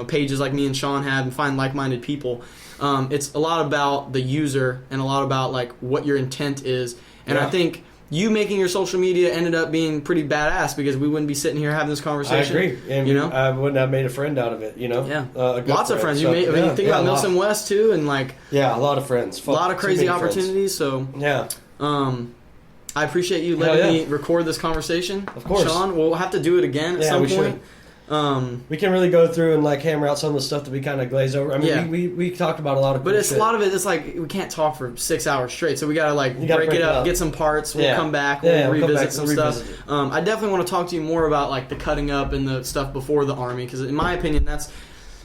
pages like me and Shawn have, and find like-minded people. It's a lot about the user and a lot about like what your intent is. And I think you making your social media ended up being pretty badass because we wouldn't be sitting here having this conversation. I agree. And I wouldn't have made a friend out of it, Yeah. Lots of friends. You think about MilsimWest too, and like... Yeah, a lot of friends. A lot of crazy opportunities, so... Yeah. I appreciate you letting me record this conversation. Of course. Shawn, we'll have to do it again at some point. Should. We can really go through and like hammer out some of the stuff that we kind of glaze over. I mean, we talked about a lot of cool shit. A lot of it, it's like we can't talk for 6 hours straight, so we gotta break it up, get some parts. We'll come back, we'll revisit some stuff. I definitely want to talk to you more about like the cutting up and the stuff before the army, because in my opinion,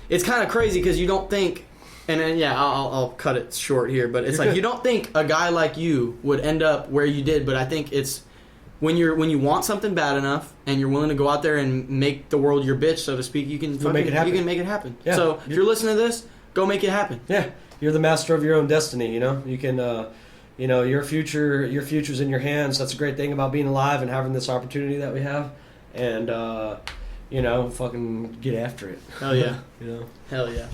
it's kind of crazy because you don't think. And then, I'll cut it short here, but it's you don't think a guy like you would end up where you did, but I think it's when you want something bad enough and you're willing to go out there and make the world your bitch, so to speak, you can make it happen. You can make it happen. Yeah. So if you're listening to this, go make it happen. Yeah, you're the master of your own destiny. You know, you can. Your future's in your hands. That's a great thing about being alive and having this opportunity that we have. And fucking get after it. Hell yeah. You know. Hell yeah.